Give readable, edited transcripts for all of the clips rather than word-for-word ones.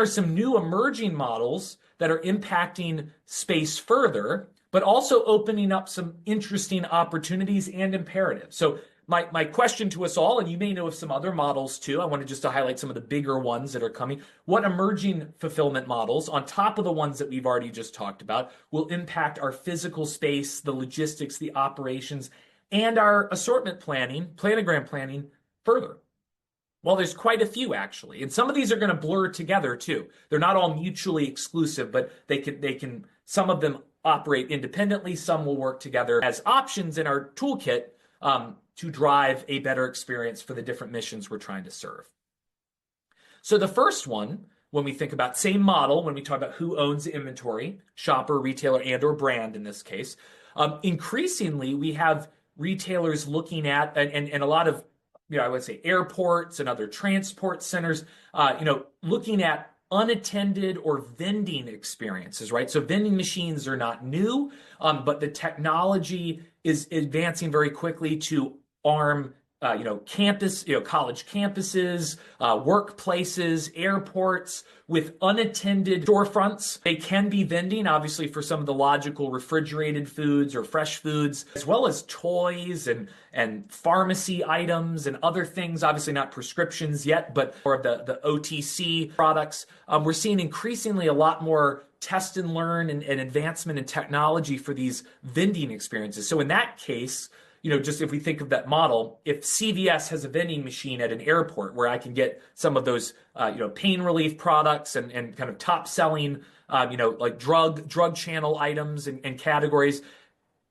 There are some new emerging models that are impacting space further, but also opening up some interesting opportunities and imperatives. So my question to us all, and you may know of some other models too, I wanted just to highlight some of the bigger ones that are coming. What emerging fulfillment models, on top of the ones that we've already just talked about, will impact our physical space, the logistics, the operations, and our assortment planning, planogram planning further? Well, there's quite a few actually, and some of these are going to blur together too. They're not all mutually exclusive, but some of them operate independently. Some will work together as options in our toolkit to drive a better experience for the different missions we're trying to serve. So the first one, when we think about same model, when we talk about who owns the inventory, shopper, retailer, and or brand in this case, increasingly we have retailers looking at, and a lot of, I would say airports and other transport centers, looking at unattended or vending experiences, right? So vending machines are not new, but the technology is advancing very quickly to arm, college campuses, workplaces, airports with unattended storefronts. They can be vending, obviously, for some of the logical refrigerated foods or fresh foods, as well as toys and pharmacy items and other things, obviously not prescriptions yet, but more of the OTC products. We're seeing increasingly a lot more test and learn and advancement in technology for these vending experiences. So in that case, just if we think of that model, if CVS has a vending machine at an airport where I can get some of those, pain relief products and kind of top selling, like drug channel items and categories,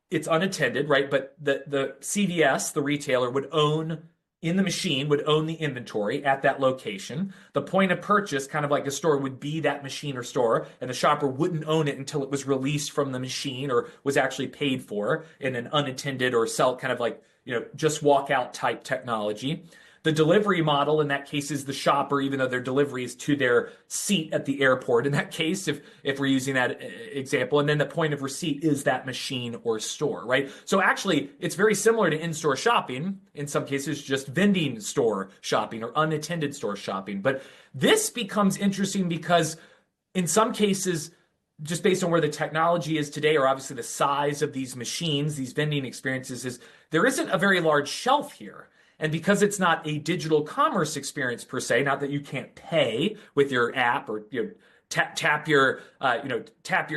it's unattended, right? But the CVS, the retailer, would own the inventory at that location. The point of purchase, kind of like a store, would be that machine or store, and the shopper wouldn't own it until it was released from the machine or was actually paid for in an unattended or kind of like, just walk out type technology. The delivery model in that case is the shopper, even though their delivery is to their seat at the airport. In that case, if we're using that example, and then the point of receipt is that machine or store, right? So actually, it's very similar to in-store shopping. In some cases, just vending store shopping or unattended store shopping. But this becomes interesting because in some cases, just based on where the technology is today, or obviously the size of these machines, these vending experiences, there isn't a very large shelf here. And because it's not a digital commerce experience per se, not that you can't pay with your app or tap your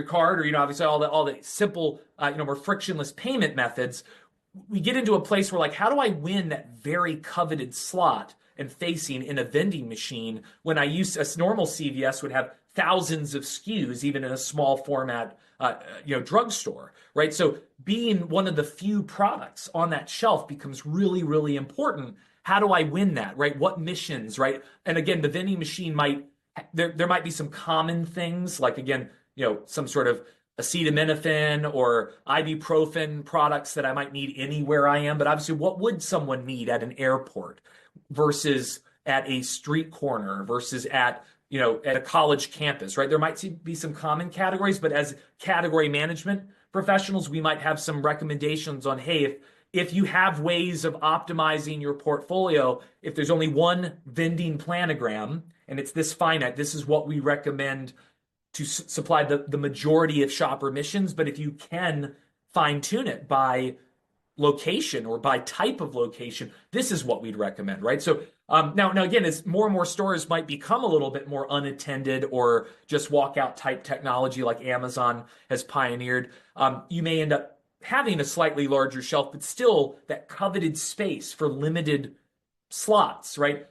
card, or obviously all the simple more frictionless payment methods, we get into a place where, like, how do I win that very coveted slot and facing in a vending machine when a normal CVS would have thousands of SKUs, even in a small format drugstore, right? So being one of the few products on that shelf becomes really, really important. How do I win that, right? What missions, right? And again, the vending machine there might be some common things, like, again, some sort of acetaminophen or ibuprofen products that I might need anywhere I am. But obviously, what would someone need at an airport versus at a street corner versus at a college campus, right? There might be some common categories, but as category management professionals, we might have some recommendations on, hey, if you have ways of optimizing your portfolio, if there's only one vending planogram and it's this finite, this is what we recommend to supply the majority of shopper missions. But if you can fine tune it by location or by type of location, this is what we'd recommend, right? So now again, as more and more stores might become a little bit more unattended or just walkout type technology like Amazon has pioneered, you may end up having a slightly larger shelf, but still that coveted space for limited slots, right,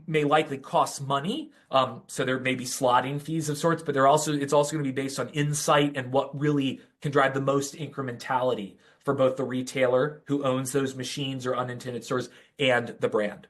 may likely cost money. So there may be slotting fees of sorts, but it's also going to be based on insight and what really can drive the most incrementality for both the retailer who owns those machines or unintended stores and the brand.